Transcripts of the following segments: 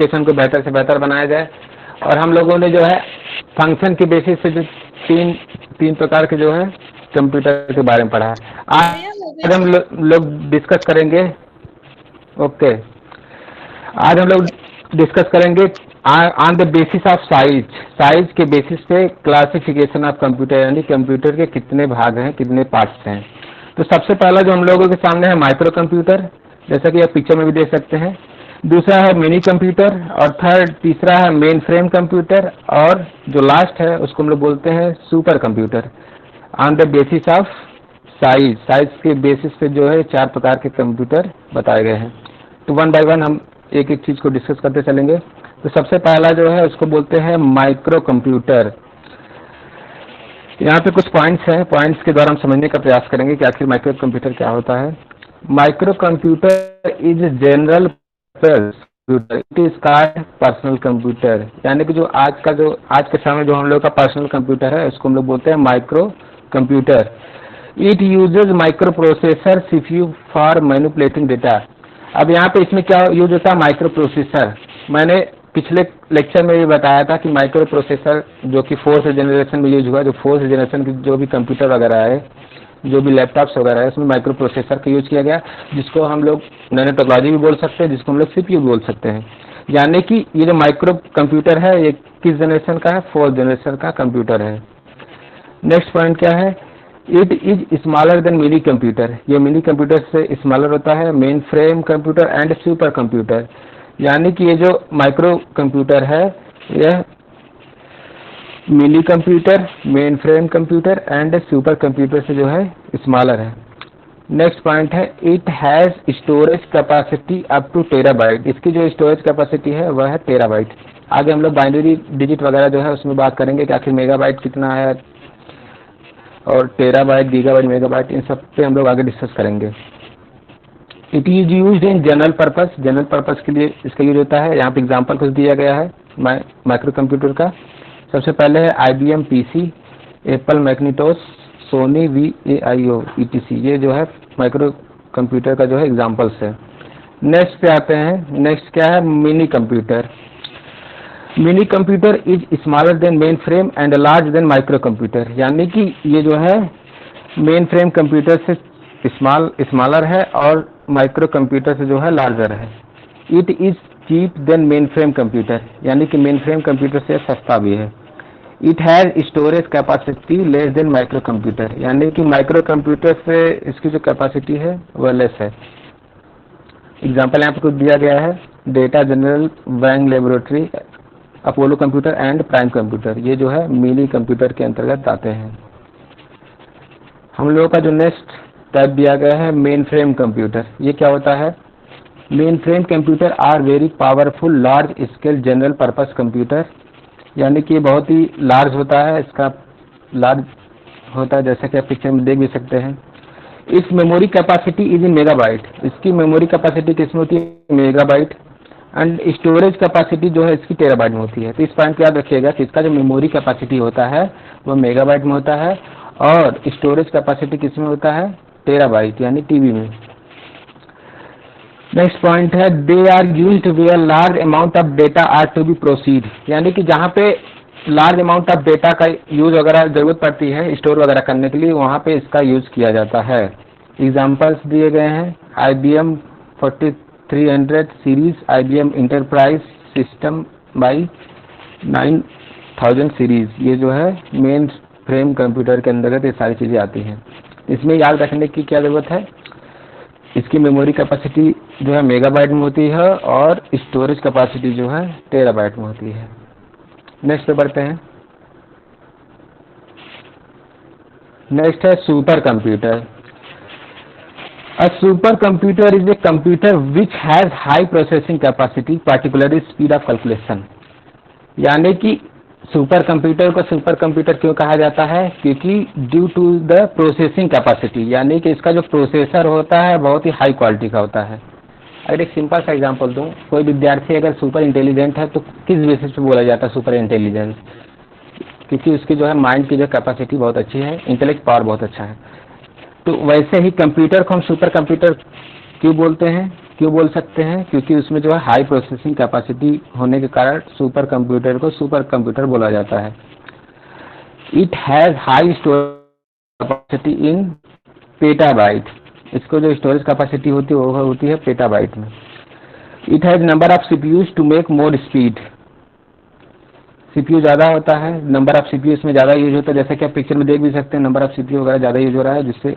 Application को बेहतर से बेहतर बनाया जाए। और हम लोगों ने जो है फंक्शन के बेसिस पे जो तीन प्रकार के जो है कंप्यूटर के बारे में पढ़ा है। आज हम लोग डिस्कस करेंगे। ओके, आज हम लोग डिस्कस करेंगे on the basis of size के बेसिस पे क्लासिफिकेशन ऑफ कंप्यूटर, यानी कंप्यूटर के कितने भाग हैं, कितने पार्ट्स हैं। तो सबसे पहला जो हम लोगों के सामने है माइक्रो कंप्यूटर, जैसा कि आप पिक्चर में भी देख सकते हैं। दूसरा है मिनी कंप्यूटर, और तीसरा है मेन फ्रेम कंप्यूटर, और जो लास्ट है उसको हम लोग बोलते हैं super computer. On the basis of size के बेसिस पे जो है 4 प्रकार के कंप्यूटर बताए गए हैं। तो वन बाय वन हम एक एक चीज को डिस्कस करते चलेंगे। तो सबसे पहला जो है उसको बोलते हैं माइक्रो कंप्यूटर। यहाँ पे कुछ पॉइंट्स हैं, पॉइंट्स के द्वारा हम समझने का प्रयास करेंगे कि आखिर माइक्रो कंप्यूटर क्या होता है। Micro computer is general computer, it is called personal computer, यानी कि जो आज के समय जो हम लोग का पर्सनल कंप्यूटर है उसको हम लोग बोलते हैं micro computer. It uses micro processor CPU for manipulating data. अब यहाँ पे इसमें क्या यूज होता है, माइक्रो प्रोसेसर। मैंने पिछले लेक्चर में ये बताया था कि माइक्रो प्रोसेसर जो कि 4th जनरेशन में यूज हुआ, जो 4th जनरेशन की जो भी कंप्यूटर वगैरह है, जो भी लैपटॉप्स वगैरह है, उसमें माइक्रो प्रोसेसर का यूज किया गया, जिसको हम लोग नैनो टेक्नोलॉजी भी बोल सकते हैं, जिसको हम लोग सीपीयू बोल सकते हैं। यानी कि ये जो माइक्रो कंप्यूटर है ये किस जनरेशन का है, 4th जनरेशन का कंप्यूटर है। नेक्स्ट पॉइंट क्या है, it is smaller then mini computer, ये मिनी कंप्यूटर से स्मॉलर होता है। Mainframe computer and super computer, यानी कि ये जो माइक्रो कंप्यूटर है यह mini computer, main frame computer and super computer से जो है स्मॉलर है। नेक्स्ट पॉइंट है, it has storage capacity up two terabyte, इसकी जो स्टोरेज कैपेसिटी है वह है टेराबाइट। आगे हम लोग बाइनरी डिजिट वगैरह जो है उसमें बात करेंगे कि आखिर मेगाबाइट कितना है, और टेराबाइट, गीगाबाइट, मेगाबाइट, इन सब पे हम लोग आगे डिस्कस करेंगे। It is used in general purpose, general purpose के लिए इसका यूज होता है। यहाँ पे एग्जांपल कुछ दिया गया है माइक्रो कंप्यूटर का। सबसे पहले है IBM PC, एप्पल मैग्नेटोस, सोनी VAIO ETC, ये जो है माइक्रो कंप्यूटर का जो है एग्जांपल्स है। नेक्स्ट पे आते हैं, नेक्स्ट क्या है, mini computer. Mini computer is smaller than mainframe and large than micro computer, यानी कि ये जो है मेन फ्रेम कंप्यूटर से स्मॉलर है और माइक्रो कंप्यूटर से जो है लार्जर है। It is cheap than mainframe computer, यानी कि मेन फ्रेम कंप्यूटर से सस्ता भी है। It has storage capacity less than micro computer, यानी कि माइक्रो कंप्यूटर से इसकी जो कैपेसिटी है वह लेस है। एग्जाम्पल यहाँ पे कुछ दिया गया है, data general, Wang laboratory, Apollo computer and prime computer, ये जो है मिनी कंप्यूटर के अंतर्गत आते हैं। हम लोगों का जो नेक्स्ट टाइप दिया गया है मेन फ्रेम कंप्यूटर, ये क्या होता है, mainframe computer are very powerful large scale general purpose computer, यानी कि ये बहुत ही लार्ज होता है, इसका लार्ज होता है जैसा कि आप पिक्चर में देख भी सकते हैं। इस memory capacity is in megabyte, इसकी मेमोरी कैपेसिटी किसमें होती है, मेगाबाइट, एंड स्टोरेज कैपेसिटी जो है इसकी टेराबाइट में होती है। तो इस पॉइंट को याद रखिएगा कि इसका जो मेमोरी कैपेसिटी होता है वह मेगाबाइट में होता है, और स्टोरेज कैपेसिटी किसमें होता है, टेराबाइट, यानी टीबी में। नेक्स्ट पॉइंट है, they are used where large amount of data are to be proceed, यानी कि जहाँ पे लार्ज अमाउंट ऑफ डेटा का यूज वगैरह जरूरत पड़ती है स्टोर वगैरह करने के लिए, वहाँ पे इसका यूज किया जाता है। एग्जाम्पल्स दिए गए हैं, IBM 4300 series, IBM enterprise system by 9000 series, ये जो है मेन फ्रेम कंप्यूटर के अंतर्गत ये सारी चीज़ें आती हैं। इसमें याद रखने की क्या ज़रूरत है, इसकी मेमोरी कैपेसिटी जो है मेगाबाइट में होती है और स्टोरेज कैपेसिटी जो है टेराबाइट में होती है। नेक्स्ट पे बढ़ते हैं। नेक्स्ट है super computer. A super computer is a computer which has high processing capacity, particularly speed of calculation, यानी कि सुपर कंप्यूटर को सुपर कंप्यूटर क्यों कहा जाता है, क्योंकि due to the processing capacity, यानी कि इसका जो प्रोसेसर होता है बहुत ही हाई क्वालिटी का होता है। अगर एक सिंपल सा एग्जांपल दूं, कोई विद्यार्थी अगर सुपर इंटेलिजेंट है तो किस बेसिस पे बोला जाता है सुपर इंटेलिजेंस, क्योंकि उसकी जो है माइंड की जो कैपेसिटी बहुत अच्छी है, इंटेलेक्ट पावर बहुत अच्छा है। तो वैसे ही कंप्यूटर को हम सुपर कंप्यूटर क्यों बोलते हैं, क्यों बोल सकते हैं? क्योंकि उसमें जो है हाई प्रोसेसिंग कैपेसिटी होने के कारण सुपर कंप्यूटर को सुपर कंप्यूटर बोला जाता है। It has high storage capacity in petabyte. इसको जो स्टोरेज कैपेसिटी होती है वो होती है पेटाबाइट में। It has number of CPUs to make more speed. CPU ज़्यादा होता है, नंबर ऑफ सीपीयू इसमें ज़्यादा यूज होता है, जैसे कि आप पिक्चर में देख भी सकते हैं, नंबर ऑफ सीपीयू वगैरह ज़्यादा यूज हो रहा है, जिससे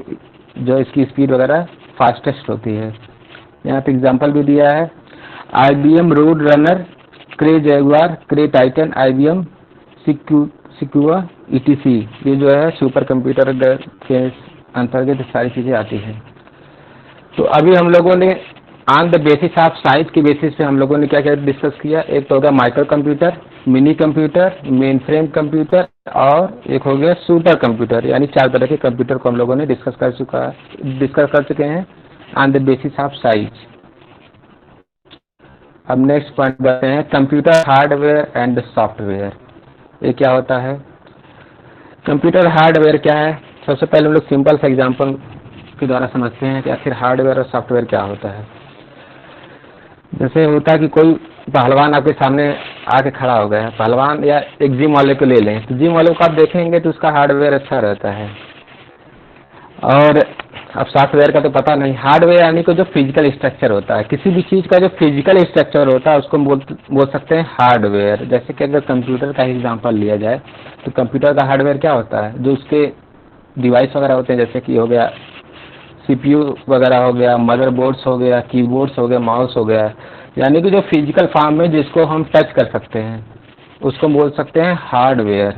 जो इसकी स्पीड वगैरह फास्टेस्ट होती है। यहाँ पे एग्जांपल भी दिया है, IBM रोड रनर, क्रे जैगुआर, क्रे टाइटन, IBM सिक्यूआ ETC, ये जो है सुपर कंप्यूटर के अंतर्गत सारी चीज़ें आती हैं। तो अभी हम लोगों ने on the basis of size के बेसिस पे हम लोगों ने क्या क्या डिस्कस किया। एक तो हो गया micro computer, mini computer, main frame computer और एक हो गया सुपर कंप्यूटर, यानी 4 तरह के कंप्यूटर को हम लोगों ने डिस्कस कर चुके हैं on the basis of size. अब नेक्स्ट पॉइंट बढ़ते हैं, कंप्यूटर हार्डवेयर एंड सॉफ्टवेयर। ये क्या होता है? कंप्यूटर हार्डवेयर क्या है? सबसे पहले हम लोग सिंपल से एग्जांपल के द्वारा समझते हैं कि आखिर हार्डवेयर और सॉफ्टवेयर क्या होता है। जैसे होता है कि कोई पहलवान आपके सामने आके खड़ा हो गया है, पहलवान या एक जिम वाले को ले लें, तो जिम वाले को आप देखेंगे तो उसका हार्डवेयर अच्छा रहता है। और अब सॉफ्टवेयर का तो पता नहीं। हार्डवेयर यानी कि जो फिजिकल स्ट्रक्चर होता है, किसी भी चीज़ का जो फिजिकल स्ट्रक्चर होता है उसको बोल सकते हैं हार्डवेयर। जैसे कि अगर कंप्यूटर का एग्जांपल लिया जाए तो कंप्यूटर का हार्डवेयर क्या होता है? जो उसके डिवाइस वगैरह होते हैं, जैसे कि हो गया CPU वगैरह हो गया, मदरबोर्ड्स हो गया, कीबोर्ड्स हो गया, माउस हो गया, यानी कि जो फिजिकल फॉर्म में जिसको हम टच कर सकते हैं उसको बोल सकते हैं हार्डवेयर।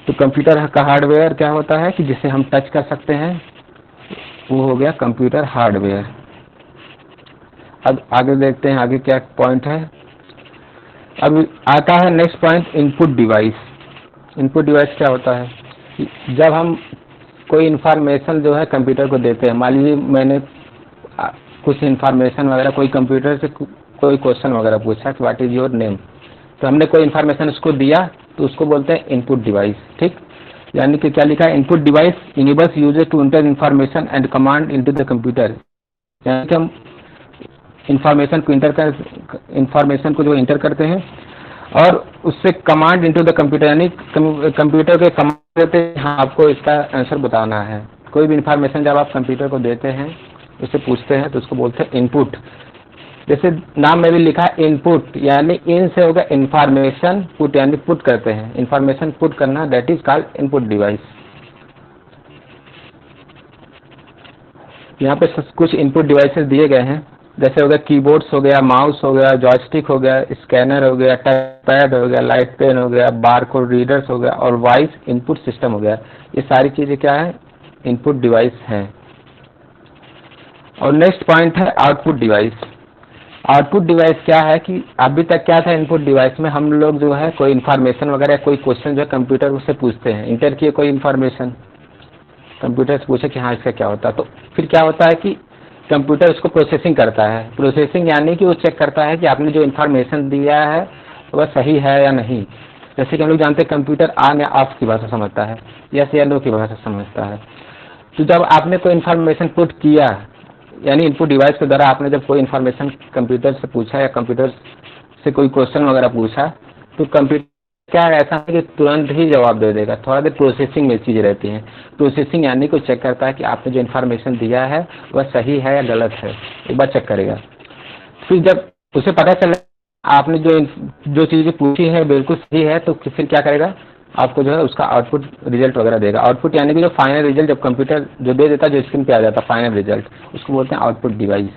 तो कंप्यूटर का हार्डवेयर क्या होता है कि जिसे हम टच कर सकते हैं, वो हो गया कंप्यूटर हार्डवेयर। अब आगे देखते हैं आगे क्या पॉइंट है। अब आता है next point, input device. Input device क्या होता है? जब हम कोई इंफॉर्मेशन जो है कंप्यूटर को देते हैं, मान लीजिए मैंने कुछ इंफॉर्मेशन वगैरह कोई कंप्यूटर से कोई क्वेश्चन वगैरह पूछा कि व्हाट इज योर नेम, तो हमने कोई इंफॉर्मेशन उसको दिया तो उसको बोलते हैं इनपुट डिवाइस। ठीक, यानी कि क्या लिखा है? Input device enables user to enter information and command into the computer. यानी कि हम इंफॉर्मेशन को जो इंटर करते हैं और उससे कमांड इनटू द कंप्यूटर, यानी कंप्यूटर के कमांड देते हैं, हाँ आपको इसका आंसर बताना है। कोई भी इंफॉर्मेशन जब आप कंप्यूटर को देते हैं, उससे पूछते हैं, तो उसको बोलते हैं इनपुट। जैसे नाम में भी लिखा है इनपुट, यानी इन से होगा इंफॉर्मेशन, पुट यानी पुट करते हैं, इंफॉर्मेशन पुट करना, that is called input device. यहाँ पे कुछ इनपुट डिवाइसेस दिए गए हैं, जैसे हो गया कीबोर्ड्स हो गया, माउस हो गया, जॉयस्टिक हो गया, स्कैनर हो गया, टच पैड हो गया, लाइट पेन हो गया, बारकोड रीडर्स हो गया और वॉइस इनपुट सिस्टम हो गया। ये सारी चीज़ें क्या है? इनपुट डिवाइस हैं। और नेक्स्ट पॉइंट है आउटपुट डिवाइस। आउटपुट डिवाइस क्या है कि अभी तक क्या था इनपुट डिवाइस में, हम लोग जो है कोई इन्फॉर्मेशन वगैरह कोई क्वेश्चन जो है कंप्यूटर से पूछते हैं, इंटर किए कोई इन्फॉर्मेशन, कंप्यूटर से पूछे कि हाँ इसका क्या होता है, तो फिर क्या होता है कि कंप्यूटर उसको प्रोसेसिंग करता है। प्रोसेसिंग यानी कि वो चेक करता है कि आपने जो इन्फॉर्मेशन दिया है वह सही है या नहीं। जैसे कि हम लोग जानते हैं कंप्यूटर ऑन या ऑफ की भाषा समझता है, यस या नो की भाषा समझता है। तो जब आपने कोई इन्फॉर्मेशन पुट किया, यानी इनपुट डिवाइस के द्वारा आपने जब कोई इन्फॉर्मेशन कंप्यूटर से पूछा या कंप्यूटर से कोई क्वेश्चन वगैरह पूछा, तो कंप्यूटर क्या है, ऐसा है कि तुरंत ही जवाब दे देगा। थोड़ा देर प्रोसेसिंग में चीज़ें रहती हैं। प्रोसेसिंग यानी को चेक करता है कि आपने जो इन्फॉर्मेशन दिया है वह सही है या गलत है, एक बार चेक करेगा। फिर जब उसे पता चले आपने जो चीज़ें पूछी है बिल्कुल सही है, तो फिर क्या करेगा? आपको जो है उसका आउटपुट रिजल्ट वगैरह देगा। आउटपुट यानी कि जो फाइनल रिजल्ट जब कंप्यूटर जो दे देता है, जो स्क्रीन पे आ जाता है फाइनल रिजल्ट, उसको बोलते हैं आउटपुट डिवाइस।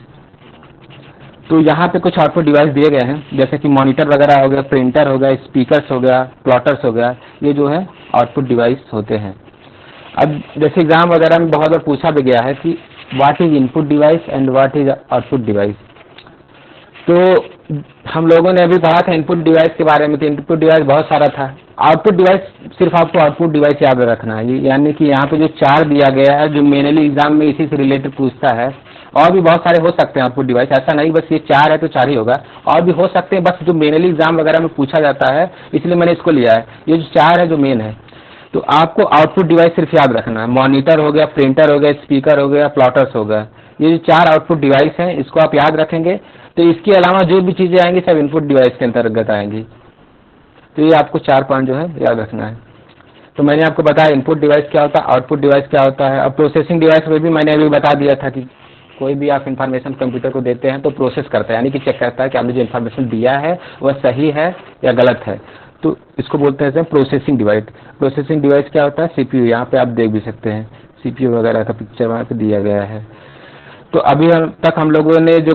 तो यहाँ पे कुछ आउटपुट डिवाइस दिए गए हैं, जैसे कि मॉनिटर वगैरह हो गया, प्रिंटर हो गया, स्पीकर्स हो गया, प्लॉटर्स हो गया, ये जो है आउटपुट डिवाइस होते हैं। अब जैसे एग्जाम वगैरह में बहुत बार पूछा भी गया है कि what is input device and what is output device. तो हम लोगों ने अभी पढ़ा था इनपुट डिवाइस के बारे में, तो इनपुट डिवाइस बहुत सारा था। आउटपुट डिवाइस सिर्फ आपको आउटपुट डिवाइस याद रखना है, यानी कि यहाँ पे जो 4 दिया गया है, जो मेनली एग्जाम में इसी से रिलेटेड पूछता है। और भी बहुत सारे हो सकते हैं आउटपुट डिवाइस, ऐसा नहीं बस ये 4 है तो 4 ही होगा, और भी हो सकते हैं, बस जो मेनली एग्जाम वगैरह में पूछा जाता है इसलिए मैंने इसको लिया है। ये जो 4 है जो मेन है, तो आपको आउटपुट डिवाइस सिर्फ याद रखना है। मॉनिटर हो गया, प्रिंटर हो गया, स्पीकर हो गया, प्लॉटर्स हो गया, ये जो 4 आउटपुट डिवाइस हैं इसको आप याद रखेंगे, तो इसके अलावा जो भी चीज़ें आएंगी सब इनपुट डिवाइस के अंतर्गत आएंगी। तो ये आपको 4 पॉइंट जो है याद रखना है। तो मैंने आपको बताया इनपुट डिवाइस क्या होता है, आउटपुट डिवाइस क्या होता है। अब प्रोसेसिंग डिवाइस में भी मैंने अभी बता दिया था कि कोई भी आप इन्फॉर्मेशन कंप्यूटर को देते हैं तो प्रोसेस करता है, यानी कि चेक करता है कि आपने जो इन्फॉर्मेशन दिया है वह सही है या गलत है, तो इसको बोलते हैं प्रोसेसिंग डिवाइस। प्रोसेसिंग डिवाइस क्या होता है, सीपीयू। यहाँ पे आप देख भी सकते हैं सीपीयू वगैरह का पिक्चर वहाँ पे दिया गया है। तो अभी तक हम लोगों ने जो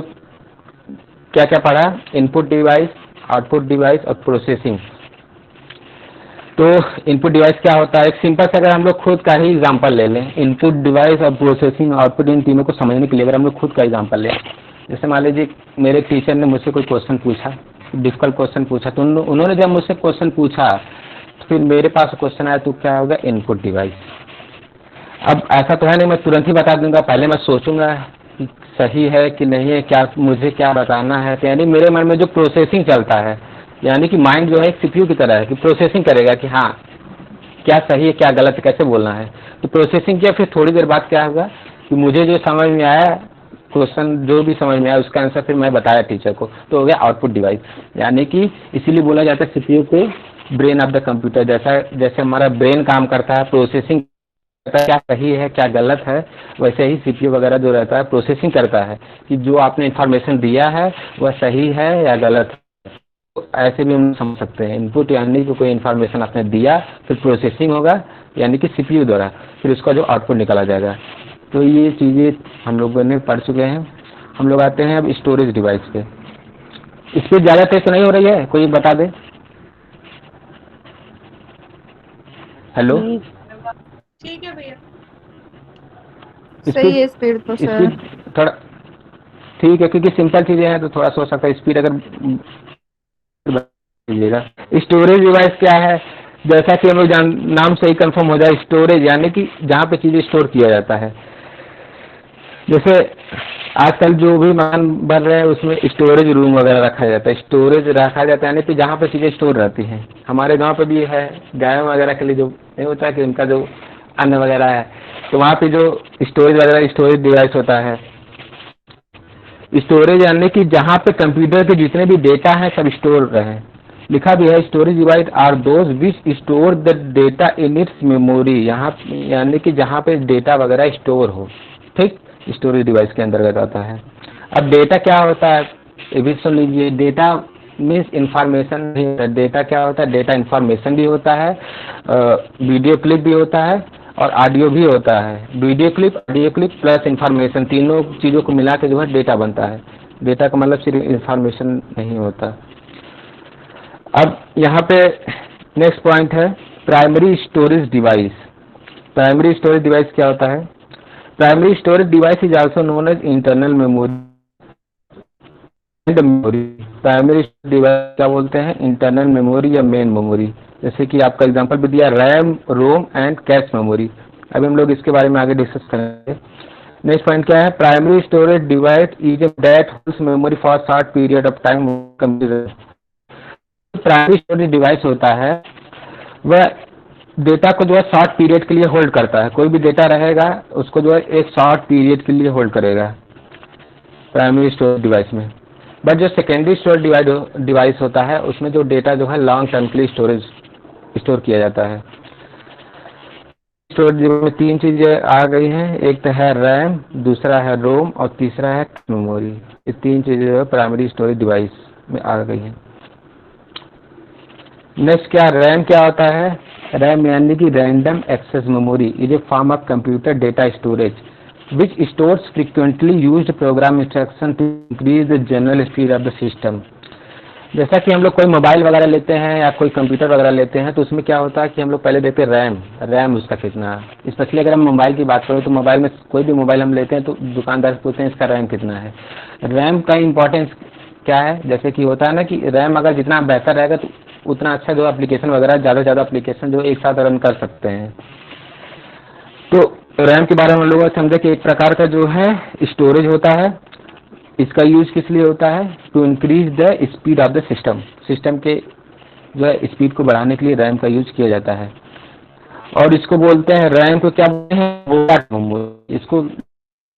क्या क्या पढ़ा, इनपुट डिवाइस, आउटपुट डिवाइस और प्रोसेसिंग। तो इनपुट डिवाइस क्या होता है, एक सिंपल से अगर हम लोग खुद का ही एग्जांपल ले लें, इनपुट डिवाइस और प्रोसेसिंग आउटपुट, इन तीनों को समझने के लिए अगर हम लोग खुद का एग्जांपल लें, जैसे मान लीजिए मेरे टीचर ने मुझसे कोई क्वेश्चन पूछा, डिफिकल्ट क्वेश्चन पूछा, तो उन्होंने जब मुझसे क्वेश्चन पूछा तो फिर मेरे पास क्वेश्चन आया तो क्या होगा, इनपुट डिवाइस। अब ऐसा तो है नहीं मैं तुरंत ही बता दूंगा, पहले मैं सोचूंगा कि सही है कि नहीं है, क्या मुझे क्या बताना है। तो यानी मेरे मन में जो प्रोसेसिंग चलता है, यानी कि माइंड जो है एक सीपीयू की तरह है कि प्रोसेसिंग करेगा कि हाँ क्या सही है क्या गलत है कैसे बोलना है। तो प्रोसेसिंग किया, फिर थोड़ी देर बाद क्या होगा कि मुझे जो समझ में आया क्वेश्चन, जो भी समझ में आया उसका आंसर फिर मैं बताया टीचर को, तो हो गया आउटपुट डिवाइस। यानी कि इसीलिए बोला जाता है सीपीयू को ब्रेन ऑफ द कंप्यूटर। जैसा जैसे हमारा ब्रेन काम करता है, प्रोसेसिंग करता है क्या सही है क्या गलत है, वैसे ही सीपीयू वगैरह जो रहता है प्रोसेसिंग करता है कि जो आपने इन्फॉर्मेशन दिया है वह सही है या गलत है। तो ऐसे भी हम समझ सकते हैं, इनपुट यानी कि कोई इन्फॉर्मेशन आपने दिया, फिर प्रोसेसिंग होगा यानी कि सीपीयू द्वारा, फिर उसका जो आउटपुट निकाला जाएगा। तो ये चीज़ें हम लोगों ने पढ़ चुके हैं। हम लोग आते हैं अब स्टोरेज डिवाइस पे। स्पीड ज़्यादा तेज तो नहीं हो रही है, कोई बता दे। हेलो, ठीक है भैया, सही स्पीड है स्पीड तो सर। स्पीड थोड़ा ठीक है, क्योंकि सिंपल चीज़ें हैं तो थोड़ा सोच सकता है, स्पीड अगर दीजिएगा। स्टोरेज डिवाइस क्या है, जैसा कि हम लोग नाम से ही कंफर्म हो जाए, स्टोरेज यानी कि जहाँ पे चीज़ें स्टोर किया जाता है। जैसे आजकल जो भी मकान बन रहे हैं उसमें स्टोरेज रूम वगैरह रखा जाता है, स्टोरेज रखा जाता है यानी कि जहाँ पे चीज़ें स्टोर रहती हैं। हमारे गांव पे भी है, गाय वगैरह के लिए जो नहीं होता है कि उनका जो अन्न वगैरह है, तो वहाँ पे जो स्टोरेज वगैरह स्टोरेज डिवाइस होता है। स्टोरेज यानी कि जहाँ पे कंप्यूटर के जितने भी डेटा हैं सब स्टोर रहे। लिखा भी है storage device are those which store the data in its memory, यहाँ यानी कि जहाँ पे डेटा वगैरह स्टोर हो, ठीक, स्टोरेज डिवाइस के अंतर्गत आता है। अब डेटा क्या होता है ये भी सुन लीजिए। डेटा मीन्स इंफॉर्मेशन नहीं होता, डेटा क्या होता है, डेटा इंफॉर्मेशन भी होता है, वीडियो क्लिप भी होता है और ऑडियो भी होता है। Video clip, audio clip plus information, तीनों चीज़ों को मिला के जो है डेटा बनता है। डेटा का मतलब सिर्फ इंफॉर्मेशन नहीं होता। अब यहाँ पे नेक्स्ट पॉइंट है primary storage device. Primary storage device क्या होता है, primary storage device is also known as internal memory and memory. Primary device क्या बोलते हैं, इंटरनल मेमोरी या मेन मेमोरी। जैसे कि आपका एग्जांपल भी दिया, RAM, ROM and cache memory. अभी हम लोग इसके बारे में आगे डिस्कस करेंगे। नेक्स्ट पॉइंट क्या है, primary storage device is that holds memory for short period of time computer. Primary storage device होता है वह डेटा को जो है शॉर्ट पीरियड के लिए होल्ड करता है। कोई भी डेटा रहेगा उसको जो है एक शॉर्ट पीरियड के लिए होल्ड करेगा प्राइमरी स्टोरेज डिवाइस में। बट जो सेकेंडरी स्टोरेज डिवाइस होता है उसमें जो डेटा जो है लॉन्ग टर्म के लिए स्टोर किया जाता है। स्टोरेज में 3 चीजें आ गई हैं, एक तो है रैम, दूसरा है रोम और तीसरा है मेमोरी। ये 3 चीजें जो है प्राइमरी स्टोरेज डिवाइस में आ गई हैं। नेक्स्ट क्या, रैम क्या होता है, रैम यानी कि random access memory is a form of computer data storage which stores frequently used program instruction to increase the general speed of the system। जैसा कि हम लोग कोई मोबाइल वगैरह लेते हैं या कोई कंप्यूटर वगैरह लेते हैं तो उसमें क्या होता है कि हम लोग पहले देखते हैं रैम उसका कितना है। स्पेशली अगर हम मोबाइल की बात करें तो मोबाइल में कोई भी मोबाइल हम लेते हैं तो दुकानदार से पूछते हैं इसका रैम कितना है। रैम का इम्पोर्टेंस क्या है, जैसे कि होता है ना कि रैम अगर जितना बेहतर रहेगा तो उतना अच्छा जो एप्लीकेशन वगैरह ज़्यादा से ज़्यादा एप्लीकेशन जो एक साथ रन कर सकते हैं। तो रैम के बारे में हम लोग समझे कि एक प्रकार का जो है स्टोरेज होता है। इसका यूज किस लिए होता है, to increase the speed of the system. System के जो है स्पीड को बढ़ाने के लिए रैम का यूज किया जाता है। और इसको बोलते हैं, रैम को क्या बोलते हैं, इसको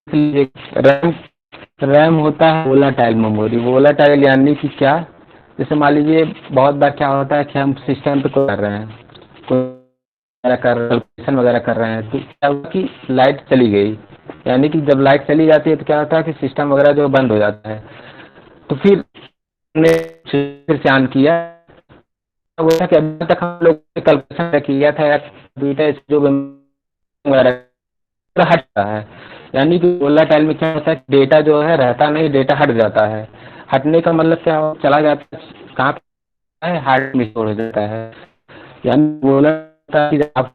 रैम रैम होता है वोलाटाइल मेमोरी। वोलाटाइल यानी कि क्या, जैसे मान लीजिए बहुत बार क्या होता है कि हम सिस्टम पे कर रहे हैं, कैलकुलेशन वगैरह कर रहे हैं, तो क्या हुआ कि लाइट चली गई, यानी कि जब लाइट चली जाती है तो क्या होता है कि सिस्टम वगैरह जो बंद हो जाता है। तो फिर हमने फिर से ऑन किया, वो था कि अभी तक हम लोग ने कैलकुलेशन किया था या कंप्यूटर जो वगैरह हट जाता है, यानी कि वोलाटाइल में क्या होता है, डेटा जो है रहता नहीं, डेटा हट जाता है। हटने का मतलब क्या हो, चला जाता है कहाँ पे है, हार्ड में स्टोर हो जाता है। यानी वोलाटाइल आप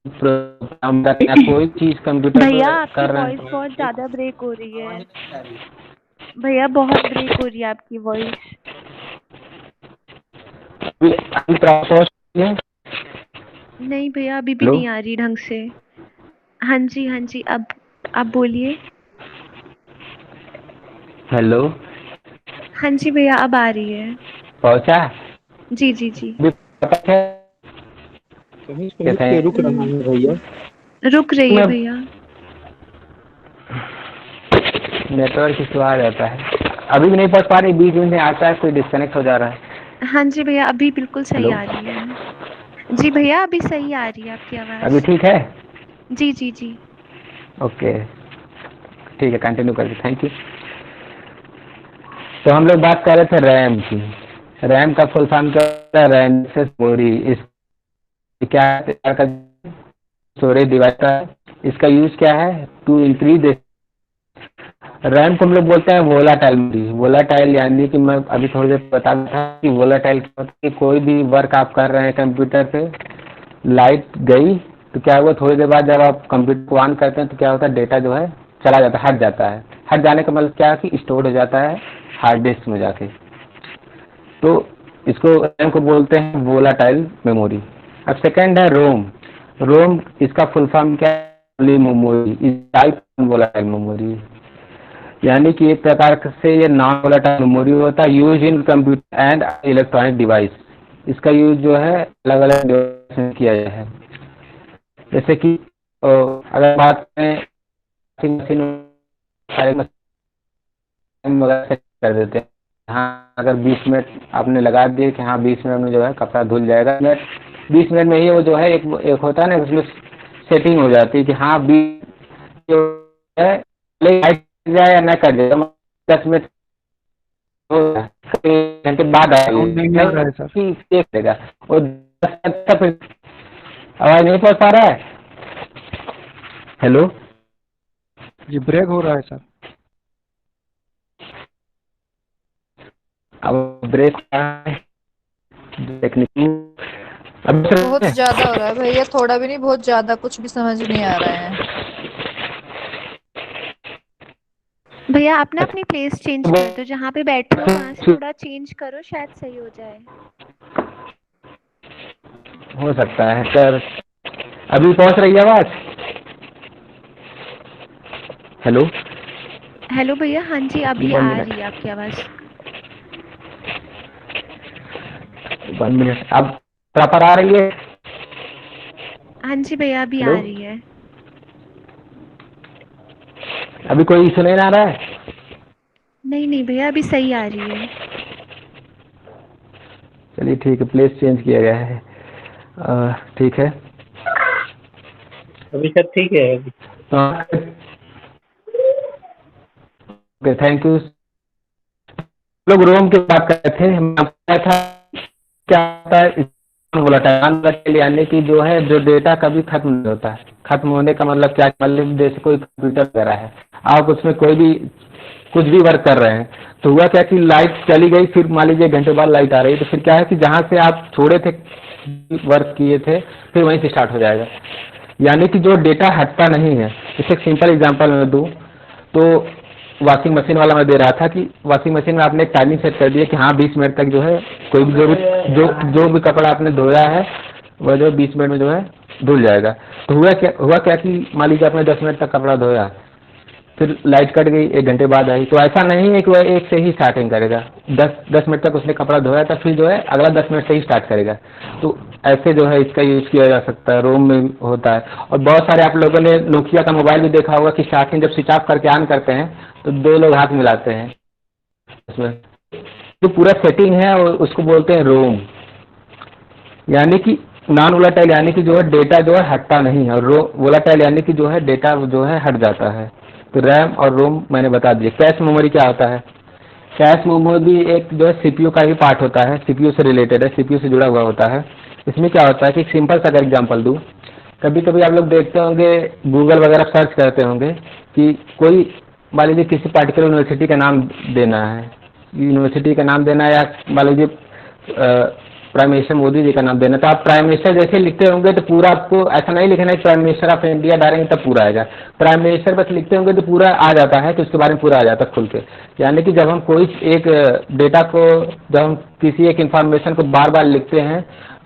प्रोग्राम करते हैं, कोई चीज कंप्यूटर भैया पर आपकी कर रहे वॉइस बहुत ज्यादा ब्रेक हो रही है। भैया बहुत ब्रेक हो रही है आपकी वॉइस। अभी प्रॉपर है। नहीं भैया अभी भी हेलो नहीं आ रही ढंग से। हाँ जी अब आप बोलिए। हेलो, हाँ जी भैया अब आ रही है। पहुंचा? जी। अभी पता है कहीं कहीं कैसे पे रुक रहा है भैया। रुक रही है भैया। नेटवर्क इशू आ जाता है, अभी भी नहीं पहुंच पा रही, बीच में आता है कोई डिस्कनेक्ट हो जा रहा है। हाँ जी भैया अभी बिल्कुल सही हेलो, आ रही है। जी भैया अभी सही आ रही है आपकी अभी आवाज। ठीक है? जी। ओके, ठीक है, कंटिन्यू करिए, थैंक यू। तो हम लोग बात कर रहे थे रैम की। रैम का फुल फॉर्म क्या होता है, रैम एक्सेस मेमोरी। इस क्या का स्टोरेज डिवाइस का है। इसका यूज क्या है, टू इंक्रीज। रैम को हम लोग बोलते हैं वोलाटाइल मेमोरी। वोलाटाइल यानी कि मैं अभी थोड़ी देर बता रहा था कि वोलाटाइल क्या होता है कि कोई भी वर्क आप कर रहे हैं कंप्यूटर पे, लाइट गई तो क्या हुआ, थोड़ी देर बाद जब आप कंप्यूटर को ऑन करते हैं तो क्या होता है, डेटा जो है चला जाता है, हट जाता है। हट जाने का मतलब क्या है कि स्टोर हो जाता है हार्ड डिस्क में जाके। तो इसको रैम को बोलते हैं वोलाटाइल मेमोरी। अब सेकंड है रोम। रोम इसका फुल फॉर्म क्या है, memory is type volatile memory, यानी कि एक प्रकार से ये नॉन वोलेटाइल मेमोरी होता है, use in computer and electronic device. इसका यूज जो है अलग अलग डिवाइस में किया जाता है। जैसे कि अगर बात करें वॉशिंग मशीन, सारे मशीन वगैरह सेट कर देते हैं। हाँ, अगर 20 मिनट आपने लगा दिए कि हाँ 20 मिनट में जो है कपड़ा धुल जाएगा, 20 मिनट में ही वो जो है एक होता है ना, उसमें सेटिंग हो जाती है कि हाँ 20 जो है जाए या न कर जाए, 10 मिनट घंटे बाद साउंड नहीं आ रहा है सर। देख लेगा। और 10 मिनट तक फिर आवाज नहीं पहुंच पा रहा है। हेलो, जी ब्रेक हो रहा है सर। अब ब्रेक टेक्निकली अब बहुत ज्यादा हो रहा है भैया, थोड़ा भी नहीं, बहुत ज्यादा, कुछ भी समझ नहीं आ रहा है। भैया आप ना अपनी प्लेस चेंज कर दो, जहाँ पे बैठे हो वहाँ से थोड़ा चेंज करो, शायद सही हो जाए। हो सकता है सर। अभी पहुंच रही है आवाज? हेलो हेलो भैया, हाँ जी अभी 1 आ मिनट, रही है आपकी आवाज। 1 मिनट, अब प्रॉपर आ रही है? हाँ जी भैया अभी हेलो, आ रही है। अभी कोई इशू नहीं आ रहा है? नहीं भैया अभी सही आ रही है। चलिए ठीक है, प्लेस चेंज किया गया है, ठीक है। अभी सर ठीक है। Okay, thank you. लोग रोम की बात कर रहे थे, हम बताया था क्या होता है वोलेटाइल, यानी कि जो है जो डेटा कभी खत्म नहीं होता है। खत्म होने का मतलब क्या, मतलब जैसे कोई कंप्यूटर वगैरह है, आप उसमें कोई भी कुछ भी वर्क कर रहे हैं, तो हुआ क्या कि लाइट चली गई, फिर मान लीजिए घंटे बाद लाइट आ रही है, तो फिर क्या है कि जहाँ से आप छोड़े थे, वर्क किए थे, फिर वहीं से स्टार्ट हो जाएगा। यानी कि जो डेटा हटता नहीं है। इसे एक सिंपल एग्जांपल मैं दूं तो वॉशिंग मशीन वाला मैं दे रहा था कि वॉशिंग मशीन में आपने एक टाइमिंग सेट कर दिया कि हाँ 20 मिनट तक जो है कोई भी जो भी कपड़ा आपने धोया है वह जो 20 मिनट में जो है धुल जाएगा। तो हुआ क्या कि मान लीजिए आपने 10 मिनट तक कपड़ा धोया, फिर लाइट कट गई, 1 घंटे बाद आई, तो ऐसा नहीं है कि वह 1 से ही स्टार्टिंग करेगा। 10 मिनट तक उसने कपड़ा धोया था, फिर जो है अगला 10 मिनट से ही स्टार्ट करेगा। तो ऐसे जो है इसका यूज़ किया जा सकता है, रोम में होता है। और बहुत सारे आप लोगों ने नोकिया का मोबाइल भी देखा होगा कि स्टार्टिंग जब स्विच ऑफ करके ऑन करते हैं तो 2 लोग हाथ मिलाते हैं उसमें। जो पूरा सेटिंग है उसको बोलते हैं रोम, यानी कि नॉन वोलाटाइल, यानी कि जो है डेटा जो है हटता नहीं है, और वोलाटाइल यानी कि जो है डेटा जो है हट जाता है। तो रैम और रोम मैंने बता दिया। कैश मेमोरी क्या होता है? कैश मेमोरी एक जो है सीपीयू का ही पार्ट होता है, सीपीयू से रिलेटेड है, सीपीयू से जुड़ा हुआ होता है। इसमें क्या होता है कि सिंपल सा अगर एग्जांपल दूं, कभी कभी आप लोग देखते होंगे, गूगल वगैरह सर्च करते होंगे कि कोई मान लीजिए किसी पार्टिकुलर यूनिवर्सिटी का नाम देना है, यूनिवर्सिटी का नाम देना है, या मान लीजिए प्राइम मिनिस्टर मोदी जी का नाम देना, तो आप प्राइम मिनिस्टर जैसे लिखते होंगे तो पूरा आपको ऐसा नहीं लिखना है प्राइम मिनिस्टर ऑफ इंडिया डालेंगे तब पूरा आएगा। प्राइम मिनिस्टर बस लिखते होंगे तो पूरा आ जाता है, तो उसके बारे में पूरा आ जाता है खुल के। यानी कि जब हम कोई एक डेटा को, जब हम किसी एक इंफॉर्मेशन को बार बार लिखते हैं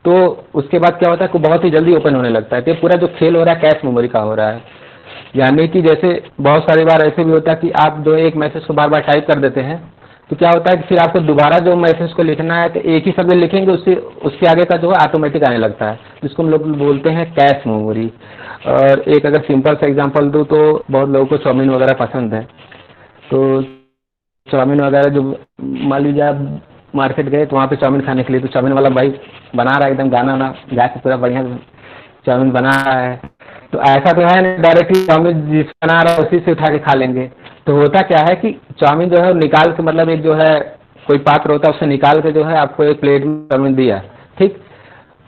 तो उसके बाद क्या होता है कि बहुत ही जल्दी ओपन होने लगता है। तो पूरा जो खेल हो रहा है कैश मेमोरी का हो रहा है। यानी कि जैसे बहुत सारी बार ऐसे भी होता है कि आप जो एक मैसेज को बार बार टाइप कर देते हैं, तो क्या होता है कि फिर आपको दोबारा जो मैसेज को लिखना है तो एक ही शब्द लिखेंगे, उसके आगे का जो है ऑटोमेटिक आने लगता है, जिसको हम लोग बोलते हैं कैश मेमोरी। और एक अगर सिंपल सा एग्जांपल दूं तो बहुत लोगों को चाउमीन वगैरह पसंद है, तो चाउमीन वगैरह जो मान लीजिए आप मार्केट गए तो वहाँ पे चाउमीन खाने के लिए, तो चाउमीन वाला भाई बना रहा है एकदम गाना ना गा के पूरा बढ़िया चाउमीन बना रहा है, तो ऐसा तो है नहीं डायरेक्टली चाउमीन जिस बना रहा है उसी से उठा के खा लेंगे। तो होता क्या है कि चाउमीन जो है निकाल के, मतलब एक जो है कोई पात्र होता है उससे निकाल के जो है आपको एक प्लेट में चाउमीन दिया, ठीक।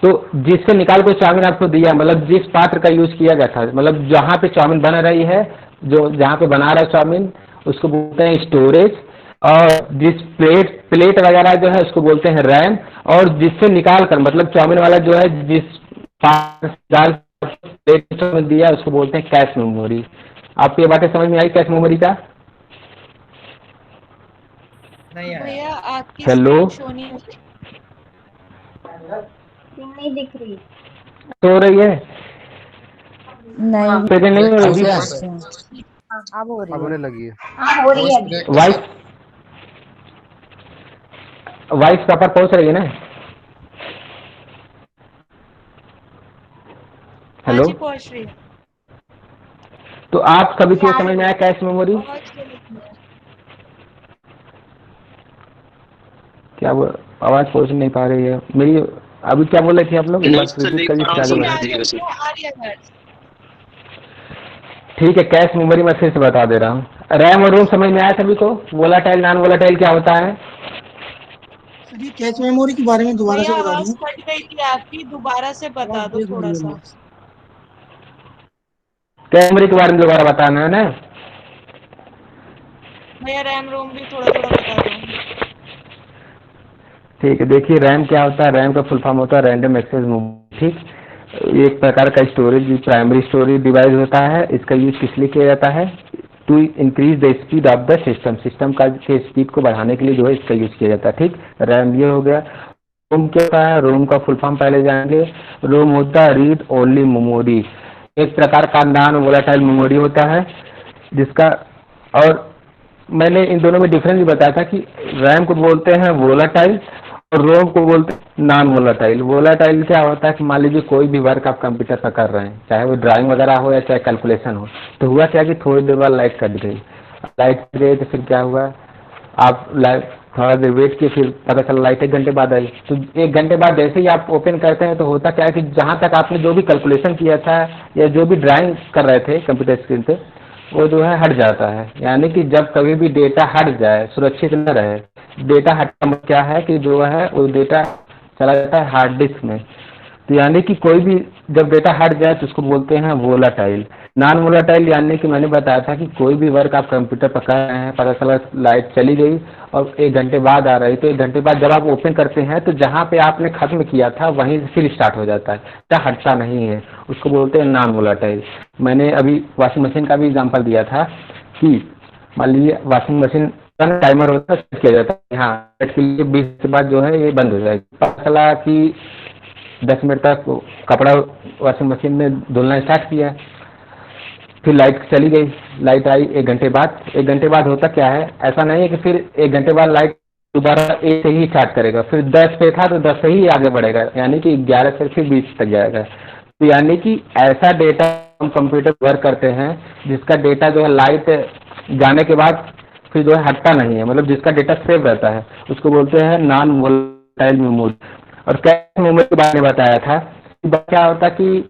तो जिससे निकाल के चाउमीन आपको दिया, मतलब जिस पात्र का यूज किया गया था, मतलब जहाँ पे चाउमीन बन रही है, जो जहाँ पे बना रहा है चाउमीन, उसको बोलते हैं स्टोरेज। और जिस प्लेट वगैरह जो है उसको बोलते हैं रैम। और जिससे निकाल कर, मतलब चाउमीन वाला जो है जिस डाल प्लेट में चाउमीन दिया उसको बोलते हैं कैश मेमोरी। आपको ये बातें समझ में आई कैश मेमोरी का? नहीं आया। भैया आपकी हेलो, स्क्रीन शो नहीं नहीं दिख रही। तो रही है नहीं पेज नहीं हो रही? अब हो रही अब है। होने लगी है। हाँ हो रही है। वाइस वाइस प्रॉपर पहुंच रही है ना? हाँ हेलो, जी पहुंच रही है। तो आप सभी को समझ में आया कैश मेमोरी? आवाज चली गई है। क्या वो आवाज पहुंच नहीं पा रही है मेरी? अभी क्या बोल रहे थे आप लोग? एक बार रिपीट करिए फिर आगे ठीक है, बढ़ें। आ जाइए, आ रही है आवाज। ठीक है, कैश मेमोरी मैं फिर से बता दे रहा हूँ। रैम और रोम समझ में आया सभी को? वोलाटाइल नॉन वोलाटाइल क्या होता है? सर ये कैश मेमोरी के बारे में दोबारा भैया से बता आवाज दीजिए। कट गई थी आपकी, दोबारा से बता आवाज दो ब्रेक हो थोड़ा रही है सा। बस। कैश मेमोरी के बारे में दोबारा बताना है ना? भैया रैम रोम भी थोड़ा थोड़ा बता दो। ठीक है, देखिए रैम क्या होता है। रैम का फुल फॉर्म होता है रैंडम एक्सेस मेमोरी, ठीक। एक प्रकार का स्टोरेज, प्राइमरी स्टोरेज डिवाइस होता है। इसका यूज किस लिए किया जाता है? To increase the speed of the system, system का के स्पीड को बढ़ाने के लिए जो है इसका यूज किया जाता है, ठीक। रैम ये हो गया। रोम क्या होता है? रोम का फुल फॉर्म पहले जाएंगे। रोम होता है रीड ओनली मेमोरी, एक प्रकार का नॉन वोलाटाइल मेमोरी होता है जिसका, और मैंने इन दोनों में डिफरेंस भी बताया था कि रैम को बोलते हैं वोलाटाइल और रोम को बोलते हैं नॉन वोलाटाइल। वोलाटाइल क्या होता है कि मान लीजिए कोई भी वर्क आप कंप्यूटर पर कर रहे हैं, चाहे वो ड्राइंग वगैरह हो या चाहे कैलकुलेशन हो, तो हुआ क्या कि थोड़ी देर बाद लाइट कट गई। लाइट कट गई तो फिर क्या हुआ, आप लाइट थोड़ा देर वेट किए, फिर पता चला लाइट 1 घंटे बाद आई। तो 1 घंटे बाद जैसे ही आप ओपन करते हैं तो होता क्या है कि जहाँ तक आपने जो भी कैलकुलेशन किया था या जो भी ड्राइंग कर रहे थे कंप्यूटर स्क्रीन पे, वो जो है हट जाता है। यानी कि जब कभी भी डेटा हट जाए, सुरक्षित न रहे, डेटा हटना मतलब क्या है कि जो है वो डेटा चला जाता है हार्ड डिस्क में। तो यानी कि कोई भी जब डेटा हट जाए तो उसको बोलते हैं वोलाटाइल। नॉन वोलाटाइल यानी कि मैंने बताया था कि कोई भी वर्क आप कंप्यूटर पर कर रहे हैं, पता चला लाइट चली गई और 1 घंटे बाद आ रही, तो 1 घंटे बाद जब आप ओपन करते हैं तो जहाँ पे आपने खत्म किया था वहीं से फिर स्टार्ट हो जाता है, डेटा हटता नहीं है, उसको बोलते हैं नॉन वोलाटाइल। मैंने अभी वॉशिंग मशीन का भी एग्जाम्पल दिया था कि मान लीजिए वॉशिंग मशीन टाइमर होता है, सेट किया जाता है, हाँ के लिए 20 के बाद जो है ये बंद हो जाएगी। पता चला कि 10 मिनट तक कपड़ा वॉशिंग मशीन में धुलना स्टार्ट किया, फिर लाइट चली गई, लाइट आई 1 घंटे बाद। 1 घंटे बाद होता क्या है, ऐसा नहीं है कि फिर 1 घंटे बाद लाइट दोबारा 1 से ही स्टार्ट करेगा, फिर 10 पे था तो 10 से ही आगे बढ़ेगा, यानी कि 11 से फिर 20 तक जाएगा। तो यानी कि ऐसा डेटा हम कंप्यूटर वर्क करते हैं जिसका डेटा जो है लाइट जाने के बाद फिर जो है हटता नहीं है, मतलब जिसका डेटा सेव रहता है, उसको बोलते हैं नॉन वोलेटाइल मेमोरी। और कैश मेमोरी के बारे में बताया था कि क्या होता कि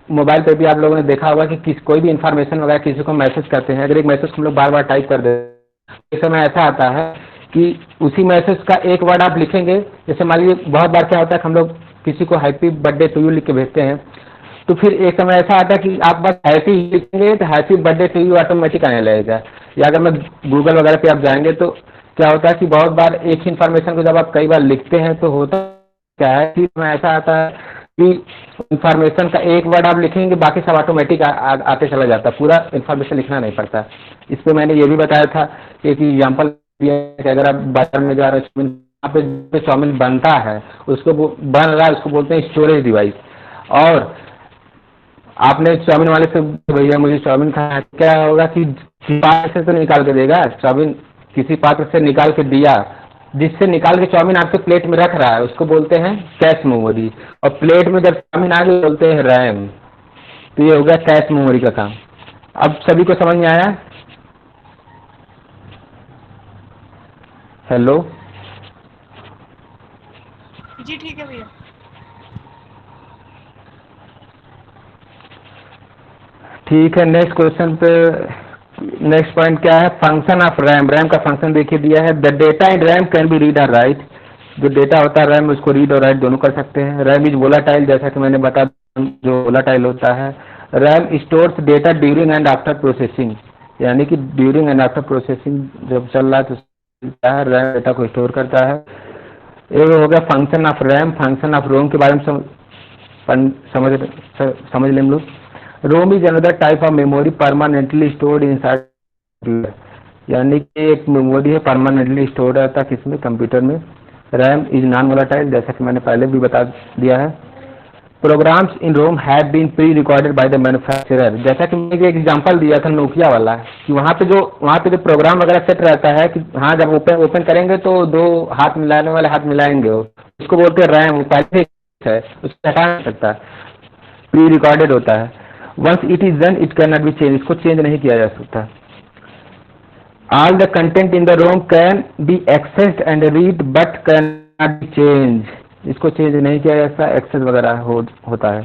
मोबाइल पे भी आप लोगों ने देखा होगा कि कोई भी इंफॉर्मेशन वगैरह किसी को मैसेज करते हैं, अगर एक मैसेज हम लोग बार बार टाइप कर देते हैं, इस समय ऐसा आता है कि उसी मैसेज का एक वर्ड आप लिखेंगे, जैसे मान लीजिए बहुत बार क्या होता है कि हम लोग किसी को हैप्पी बर्थडे टू यू लिख के भेजते हैं, तो फिर एक समय ऐसा आता है कि आप बस हैप्पी लिखेंगे तो happy birthday to you automatic आने लगेगा। या अगर मैं गूगल वगैरह पे आप जाएंगे तो क्या होता है कि बहुत बार एक ही इन्फॉर्मेशन को जब आप कई बार लिखते हैं तो होता क्या है कि ऐसा आता है कि इन्फॉर्मेशन का एक वर्ड आप लिखेंगे, बाकी सब ऑटोमेटिक आते चला जाता है, पूरा इन्फॉर्मेशन लिखना नहीं पड़ता। इस पर मैंने ये भी बताया था कि एक एग्जाम्पल दिया कि अगर आप बाजार में जा रहे हैं, वहाँ पे चाउमीन बनता है, उसको बन रहा है, उसको बोलते हैं स्टोरेज डिवाइस। और आपने चाउमीन वाले से भैया मुझे चाउमीन खाना है, क्या होगा कि पात्र से तो निकाल के देगा, चाउमीन किसी पात्र से निकाल के दिया, जिससे निकाल के चाउमीन आपके प्लेट में रख रहा है, उसको बोलते हैं कैश मेमोरी। और प्लेट में जब चाउमीन आ गई बोलते हैं रैम। तो ये हो गया कैश मेमोरी का काम। अब सभी को समझ में आया? हेलो जी ठीक है भैया। ठीक है, नेक्स्ट क्वेश्चन पे नेक्स्ट पॉइंट क्या है, फंक्शन ऑफ रैम। रैम का फंक्शन देखिए दिया है, the data in RAM can be read और राइट। जो डेटा होता है रैम उसको रीड और राइट दोनों कर सकते हैं। रैम इज वोलाटाइल, जैसा कि मैंने बता, जो वोलाटाइल होता है। RAM stores data during and after processing, यानी कि ड्यूरिंग एंड आफ्टर प्रोसेसिंग जब चल रहा है तो रैम डेटा को स्टोर करता है। एक हो गया function of RAM. Function of ROM के बारे में समझ लें हम लोग। ROM is another type of memory permanently stored inside computer, यानी कि एक मेमोरी है परमानेंटली स्टोर्ड रहता है किसमें, कंप्यूटर में। रैम इज नॉन वोलाटाइल, जैसा कि मैंने पहले भी बता दिया है। Programs in ROM have been pre recorded by the manufacturer, जैसा कि मैंने एक एग्जांपल दिया था नोकिया वाला कि वहाँ पे जो प्रोग्राम वगैरह सेट रहता है कि हाँ जब ओपन करेंगे तो 2 हाथ मिलाने वाले हाथ मिलाएंगे, उसको बोलते हैं रैम। वो पहले है, उसको हटा नहीं सकता, प्री रिकॉर्डेड होता है। Once it is done it can not be change, इसको चेंज नहीं किया जा सकता। All the content in the ROM can be accessed and read but can not be change, इसको चेंज नहीं किया जा सकता, एक्सेस वगैरह होता है।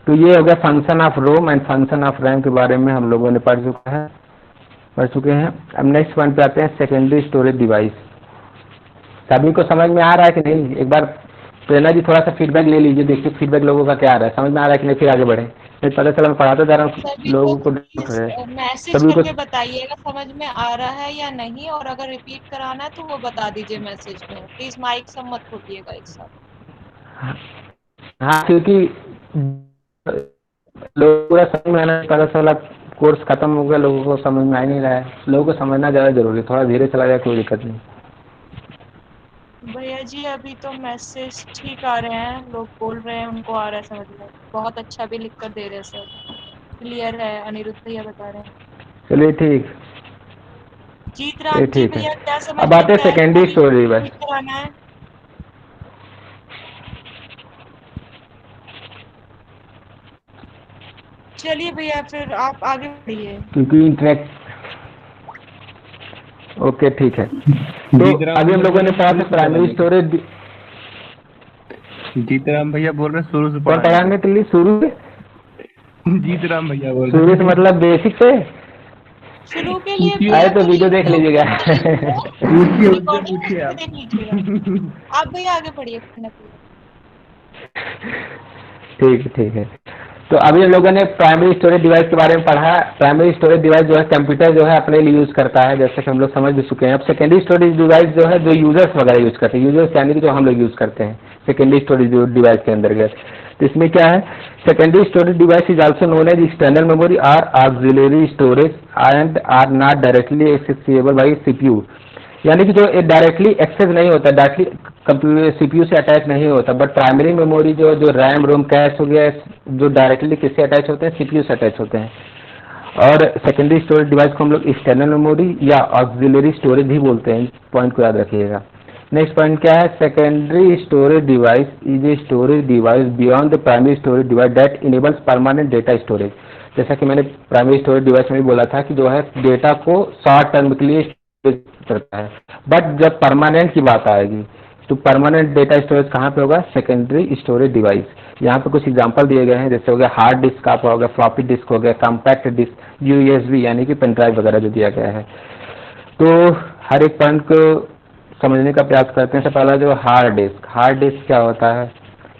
तो ये हो गया function of ROM and function of RAM के बारे में हम लोगों ने पढ़ चुके हैं। अब नेक्स्ट पॉइंट पे आते हैं, सेकेंडरी स्टोरेज डिवाइस। सभी को समझ में आ रहा है कि नहीं? एक बार प्रेरणा जी थोड़ा सा फीडबैक ले लीजिए, देखिए फीडबैक लोगों का क्या आ रहा है, समझ में आ रहा है कि नहीं, फिर आगे बढ़े। नहीं पता चला मैं पढ़ाता जा रहा हूँ, लोगों को मैसेज सभी को करके बताइएगा समझ में आ रहा है या नहीं, और अगर रिपीट कराना है तो वो बता दीजिए मैसेज में। प्लीज माइक सब मत खोलिएगा एक साथ। हाँ, क्योंकि लोगों को समझ में आना, पता चला कोर्स खत्म हो गया, लोगों को समझ में आ नहीं रहा है। लोगों को समझना ज़्यादा जरूरी है, थोड़ा धीरे चला जाए कोई दिक्कत नहीं। भैया जी अभी तो मैसेज ठीक आ रहे हैं, लोग बोल रहे हैं उनको आ रहा है समझ में, बहुत अच्छा भी लिख कर दे रहे हैं सर, क्लियर है। अनिरुद्ध भैया बता रहे हैं। चलिए ठीक, जीत राम ये जी ठीक है। भैया क्या समझ अब आते में हैं सेकेंडरी स्टोरेज डिवाइस। कराना है? चलिए भैया फिर आप आगे बढ़िए। क्योंकि इंटरेक्ट ओके ठीक है। तो अभी हम लोगों ने पढ़ा था प्राइमरी स्टोरेज। जीतराम भैया बोल रहे शुरू से कौन पढ़ाने के लिए? शुरू से? जीतराम भैया बोल शुरू से मतलब बेसिक से? शुरू के लिए आए तो वीडियो देख लीजिएगा। रिकॉर्डिंग देख लीजिएगा। आप भैया आगे पढ़िए। ठीक है। तो अभी हम लोगों ने प्राइमरी स्टोरेज डिवाइस के बारे में पढ़ा। प्राइमरी स्टोरेज डिवाइस जो है कंप्यूटर जो है अपने लिए यूज करता है, जैसे कि हम लोग समझ भी चुके हैं। अब सेकेंडरी स्टोरेज डिवाइस जो है जो यूजर्स वगैरह यूज करते हैं, यूजर्स यानी कि जो हम लोग यूज करते हैं सेकेंडरी स्टोरेज डिवाइस के अंतर्गत। तो इसमें क्या है, secondary storage device is also known as external memory और auxiliary storage and are not directly accessible by CPU, यानी कि जो डायरेक्टली एक्सेस नहीं होता, डायरेक्टली कंप्यूटर सीपीयू से अटैच नहीं होता। बट प्राइमरी मेमोरी जो रैम रोम कैश हो गया, जो डायरेक्टली किससे अटैच होते हैं, सीपीयू से अटैच होते हैं। और सेकेंडरी स्टोरेज डिवाइस को हम लोग एक्सटर्नल मेमोरी या ऑक्सिलरी स्टोरेज भी बोलते हैं, पॉइंट को याद रखिएगा। नेक्स्ट पॉइंट क्या है, secondary storage device is a storage device beyond the primary storage device that enables permanent data storage. जैसा कि मैंने प्राइमरी स्टोरेज डिवाइस में भी बोला था कि जो है डेटा को शॉर्ट टर्म के लिए स्टोरेज करता है, बट जब परमानेंट की बात आएगी तो परमानेंट डेटा स्टोरेज कहाँ पे होगा, सेकेंडरी स्टोरेज डिवाइस। यहाँ पे कुछ एग्जांपल दिए गए हैं, जैसे हो गया हार्ड डिस्क आपका हो गया, फ्लॉपी डिस्क हो गया, कॉम्पैक्ट डिस्क, यूएसबी यानी कि पेन ड्राइव वगैरह जो दिया गया है। तो हर एक पॉइंट को समझने का प्रयास करते हैं। सबसे पहला जो हार्ड डिस्क क्या होता है,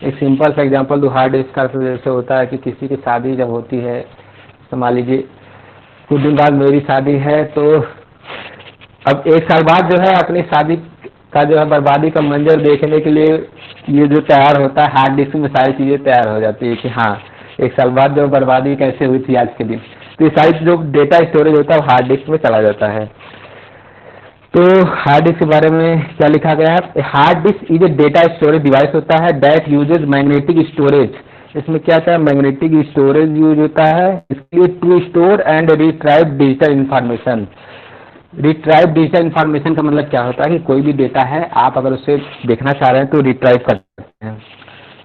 एक सिंपल सा एग्जांपल दो। हार्ड डिस्क का जैसे होता है कि किसी की शादी जब होती है, तो मान लीजिए कुछ दिन बाद मेरी शादी है, तो अब एक साल बाद जो है अपनी शादी का जो है बर्बादी का मंजर देखने के लिए ये जो तैयार होता है, हार्ड डिस्क में सारी चीज़ें तैयार हो जाती है कि हाँ एक साल बाद जो बर्बादी कैसे हुई थी आज के दिन, तो ये सारी जो डेटा स्टोरेज होता है वो हार्ड डिस्क में चला जाता है। तो हार्ड डिस्क के बारे में क्या लिखा गया है, hard disk is A data storage device होता है दैट यूजेज मैग्नेटिक स्टोरेज। इसमें क्या क्या मैग्नेटिक स्टोरेज यूज होता है, इसके लिए to store and retrieve digital information. Retrieve digital information का मतलब क्या होता है कि कोई भी डेटा है, आप अगर उसे देखना चाह रहे हैं तो रिट्राइव कर सकते हैं।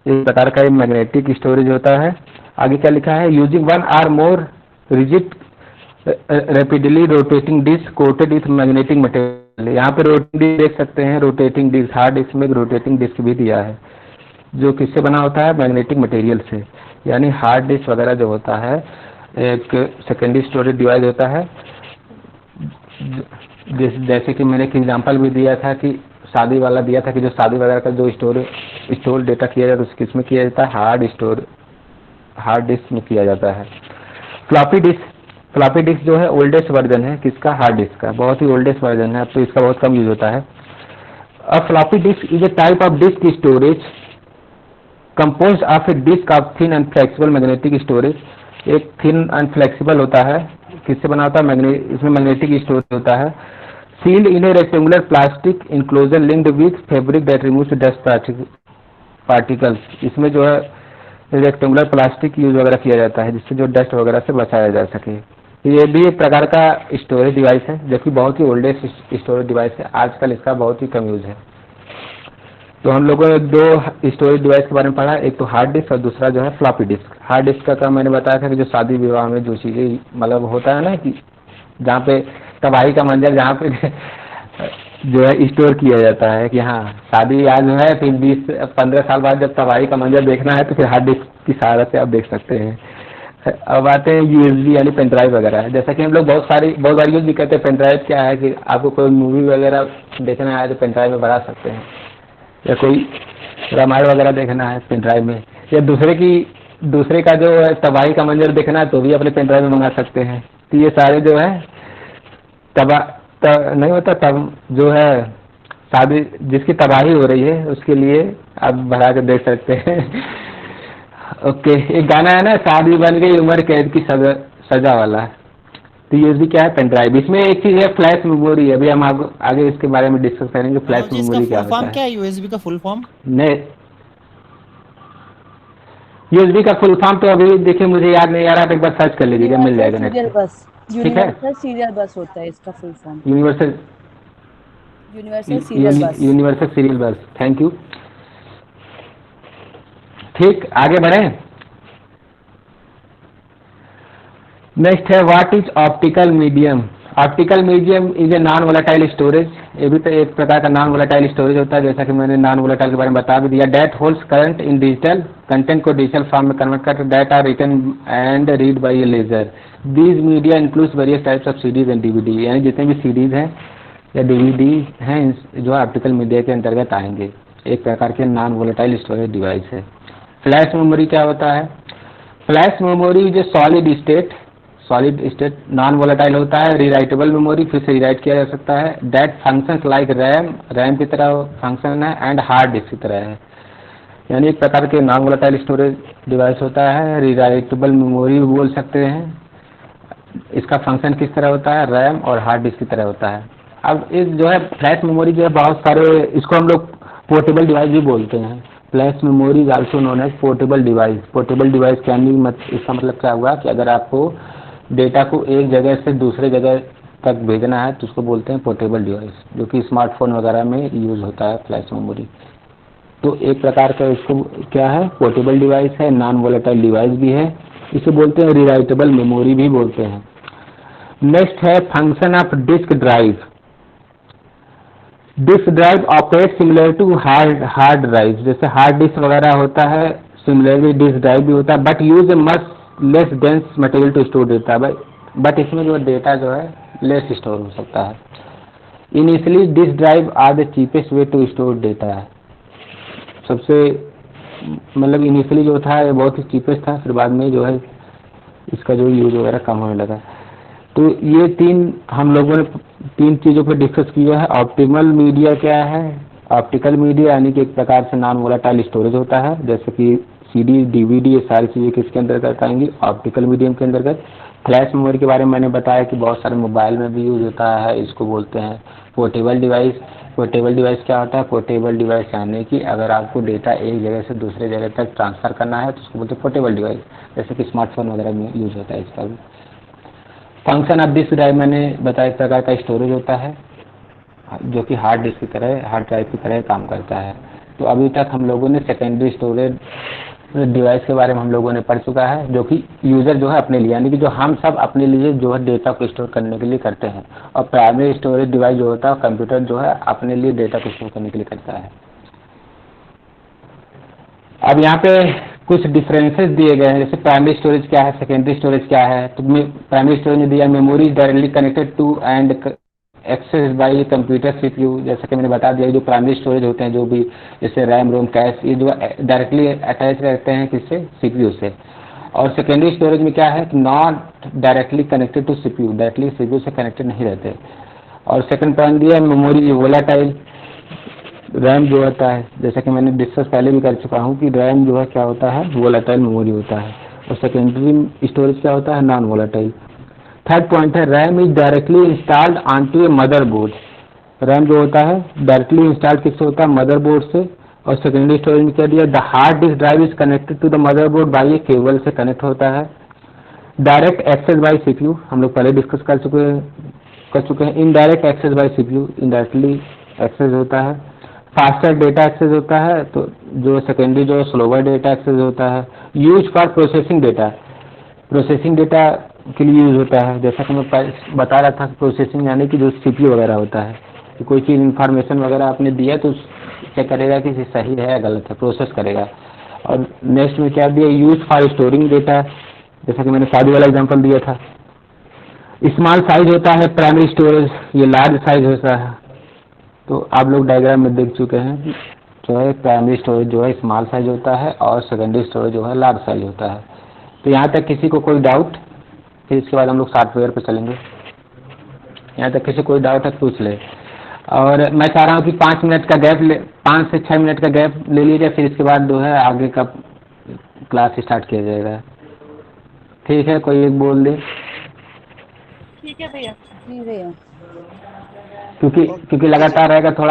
इस प्रकार का मैग्नेटिक स्टोरेज होता है। आगे क्या लिखा है, using one or more rigid rapidly rotating disk coated with magnetic material. यहाँ पे रोटेटिंग डिस्क देख सकते हैं, रोटेटिंग डिस्क, हार्ड डिस्क में रोटेटिंग डिस्क भी दिया है, जो किससे बना होता है, मैग्नेटिक मटेरियल से। यानी हार्ड डिस्क वगैरह जो होता है एक सेकेंडरी स्टोरेज डिवाइस होता है। जैसे कि मैंने एक एग्जांपल भी दिया था कि शादी वाला दिया था कि जो शादी वगैरह का जो स्टोर डेटा किया जाता है उसमें किस में किया जाता है, हार्ड डिस्क में किया जाता है। फ्लॉपी डिस्क जो है ओल्डेस्ट वर्जन है किसका, हार्ड डिस्क का, बहुत ही ओल्डेस्ट वर्जन है, अब तो इसका बहुत कम यूज होता है। अब floppy disk is a type of disk storage composed of a disk of thin and flexible magnetic storage. एक थिन एंड फ्लेक्सिबल होता है, किससे बना होता है, इसमें मैग्नेटिक स्टोरेज होता है। Sealed in a rectangular plastic enclosure linked with fabric that removes dust particles. इसमें जो है रेक्टेंगुलर प्लास्टिक यूज वगैरह किया जाता है जिससे जो डस्ट वगैरह से बचाया जा सके। ये भी एक प्रकार का स्टोरेज डिवाइस है, जो कि बहुत ही ओल्डेस्ट स्टोरेज डिवाइस है, आजकल इसका बहुत ही कम यूज है। तो हम लोगों ने दो स्टोरेज डिवाइस के बारे में पढ़ा, एक तो हार्ड डिस्क और दूसरा जो है फ्लॉपी डिस्क। हार्ड डिस्क का काम मैंने बताया था कि जो शादी विवाह में जो चीज़ें मतलब होता है ना कि जहाँ पे तबाही का मंजर जहाँ पे जो है स्टोर किया जाता है कि हाँ शादी आज है, फिर 20-15 साल बाद जब तबाही का मंजर देखना है तो फिर हार्ड डिस्क की सहारा से आप देख सकते हैं। अब आते हैं यूएसबी यानी पेन ड्राइव वगैरह। जैसा कि हम लोग बहुत बार यूज भी करते हैं। पेन ड्राइव क्या है कि आपको कोई मूवी वगैरह देखना है तो पेन ड्राइव में भरा सकते हैं, या कोई रामायण वगैरह देखना है पेन ड्राइव में, या दूसरे का जो है तबाही का मंजर देखना है तो भी अपने पेन ड्राइव में मंगा सकते हैं। तो ये सारे जो है नहीं होता तब जो है शादी जिसकी तबाही हो रही है उसके लिए आप भरा कर देख सकते हैं। ओके, एक गाना है ना, शादी बन गई उम्र कैद की सजा वाला। तो यूएसबी क्या है, पेन ड्राइव। इसमें एक चीज है फ्लैश मेमोरी। अभी हम आगे इसके बारे में डिस्कस करेंगे फ्लैश मेमोरी क्या होता है। क्या है यूएसबी का फुल फॉर्म? नहीं, यूएसबी का फुल फॉर्म तो अभी देखिए मुझे याद नहीं आ रहा, एक बार सर्च कर लीजिएगा, मिल जाएगा नेट पे। ठीक है, यूनिवर्सल सीरियल बस होता है इसका फुल फॉर्म। यूनिवर्सल सीरियल बस। Thank you. ठीक, आगे बढ़े। नेक्स्ट है what is optical medium. Optical medium is a non volatile storage. ये भी तो एक प्रकार का नॉन वोलेटाइल स्टोरेज होता है, जैसा कि मैंने नॉन वोलेटाइल के बारे में बता भी दिया। That holds current in digital content को डिजिटल फॉर्म में कन्वर्ट करके that are written and read by a laser. These media includes various types of CDs and DVD. यानी जितने भी सीडीज हैं या डीवीडी हैं जो ऑप्टिकल मीडिया के अंतर्गत आएंगे, एक प्रकार के नॉन वोलेटाइल स्टोरेज डिवाइस है। फ्लैश मेमोरी क्या होता है? फ्लैश मेमोरी जो सॉलिड स्टेट नॉन वोलेटाइल होता है। रीराइटेबल मेमोरी, फिर से रीराइट किया जा सकता है। दैट फंक्शंस लाइक रैम की तरह फंक्शन है एंड हार्ड डिस्क की तरह है। यानी एक प्रकार के नॉन वोलेटाइल स्टोरेज डिवाइस होता है। रीराइटेबल मेमोरी भी बोल सकते हैं। इसका फंक्शन किस तरह होता है, रैम और हार्ड डिस्क की तरह होता है। अब इस जो है फ्लैश मेमोरी जो है बहुत सारे, इसको हम लोग पोर्टेबल डिवाइस भी बोलते हैं। Flash memory is also known as portable device. Portable device can be इसका मतलब क्या हुआ कि अगर आपको डेटा को एक जगह से दूसरे जगह तक भेजना है तो उसको बोलते हैं पोर्टेबल डिवाइस, जो कि स्मार्टफोन वगैरह में यूज़ होता है फ्लैश मेमोरी। तो एक प्रकार का इसको क्या है, पोर्टेबल डिवाइस है, नॉन वोलेटाइल डिवाइस भी है, इसे बोलते हैं रिराइटेबल मेमोरी भी बोलते हैं। नेक्स्ट है function of disk drive. Disk drive operate similar to hard drive, जैसे हार्ड डिस्क वगैरह होता है, सिमिलरली डिस्क ड्राइव भी होता है, but use a much less dense material to store data, but इसमें जो डेटा जो है लेस स्टोर हो सकता है। Initially disk drive are the cheapest way to store data है, सबसे मतलब इनिशियली जो था ये बहुत ही चीपेस्ट था, फिर बाद में जो है इसका जो यूज वगैरह कम होने लगा। तो ये हम लोगों ने तीन चीज़ों पर डिस्कस किया है। ऑप्टिमल मीडिया क्या है, ऑप्टिकल मीडिया यानी कि एक प्रकार से नॉन वोलेटाइल स्टोरेज होता है, जैसे कि सीडी, डीवीडी, ये सारी चीज़ें किसके अंतर्गत आएंगी, ऑप्टिकल मीडियम के अंतर्गत। फ्लैश मेमोरी के बारे में मैंने बताया कि बहुत सारे मोबाइल में भी यूज होता है, इसको बोलते हैं पोर्टेबल डिवाइस। पोर्टेबल डिवाइस क्या होता है, पोर्टेबल डिवाइस यानी कि अगर आपको डेटा एक जगह से दूसरे जगह तक ट्रांसफर करना है तो उसको बोलते हैं पोर्टेबल डिवाइस, जैसे कि स्मार्टफोन वगैरह में यूज होता है इसका भी। फंक्शन ऑफ डिस्क ड्राइव मैंने बताया एक प्रकार का स्टोरेज होता है जो कि हार्ड डिस्क की तरह, हार्ड ड्राइव की तरह काम करता है। तो अभी तक हम लोगों ने सेकेंडरी स्टोरेज डिवाइस के बारे में हम लोगों ने पढ़ चुका है, जो कि यूजर जो है अपने लिए यानी कि जो हम सब अपने लिए जो है डेटा को स्टोर करने के लिए करते हैं, और प्राइमरी स्टोरेज डिवाइस जो होता है कंप्यूटर जो है अपने लिए डेटा को स्टोर करने के लिए करता है। अब यहाँ पे कुछ डिफरेंसेस दिए गए हैं, जैसे प्राइमरी स्टोरेज क्या है, सेकेंडरी स्टोरेज क्या है। तो प्राइमरी स्टोरेज में दिया memory directly connected to and access by computer CPU, जैसे कि मैंने बता दिया जो प्राइमरी स्टोरेज होते हैं जो भी जैसे रैम, रोम, कैश, ये जो डायरेक्टली अटैच रहते हैं किससे, सीपीयू से। और सेकेंडरी स्टोरेज में क्या है कि not directly connected to CPU, directly CPU से कनेक्टेड नहीं रहते। और सेकंड पॉइंट दिया मेमोरी वोलेटाइल, रैम जो होता है जैसा कि मैंने डिस्कस पहले भी कर चुका हूँ कि रैम जो है क्या होता है, वोलेटाइल मेमोरी होता है, और सेकेंडरी स्टोरेज क्या होता है, नॉन वोलेटाइल। थर्ड पॉइंट है RAM is directly installed onto A motherboard. RAM जो होता है डायरेक्टली इंस्टॉल्ड किससे होता है, मदरबोर्ड से। और सेकेंडरी स्टोरेज में क्या दिया, the hard disk drive is connected to the motherboard by a cable से कनेक्ट होता है। डायरेक्ट एक्सेस बाय सीपीयू हम लोग पहले डिस्कस कर चुके हैं। Indirect access by CPU, indirectly access होता है। फास्टर डेटा एक्सेस होता है, तो जो सेकेंडरी जो स्लोवर डेटा एक्सेस होता है। Use for processing data, processing data के लिए यूज होता है, जैसा कि मैं बता रहा था प्रोसेसिंग यानी कि जो सीपीयू वगैरह होता है कि कोई चीज़ इन्फॉर्मेशन वगैरह आपने दिया तो चेक करेगा कि सही है या गलत है, प्रोसेस करेगा। और नेक्स्ट में क्या दिया, यूज फॉर स्टोरिंग डेटा, जैसा कि मैंने शादी वाला एग्जाम्पल दिया था। स्मॉल साइज होता है प्राइमरी स्टोरेज, ये लार्ज साइज होता है। तो आप लोग डायग्राम में देख चुके हैं जो है प्राइमरी स्टोरेज जो है स्मॉल साइज होता है और सेकेंडरी स्टोरेज जो है लार्ज साइज होता है। तो यहाँ तक किसी को कोई डाउट, फिर इसके बाद हम लोग सॉफ्टवेयर पे चलेंगे। यहाँ तक किसी को कोई डाउट है पूछ ले। और मैं चाह रहा हूँ कि 5 मिनट का गैप 5 से 6 मिनट का गैप ले लीजिए, फिर इसके बाद जो है आगे का क्लास स्टार्ट किया जाएगा। ठीक है, कोई एक बोल दे। ठीक है भैया। जी भैया। क्योंकि लगातार रहेगा थोड़ा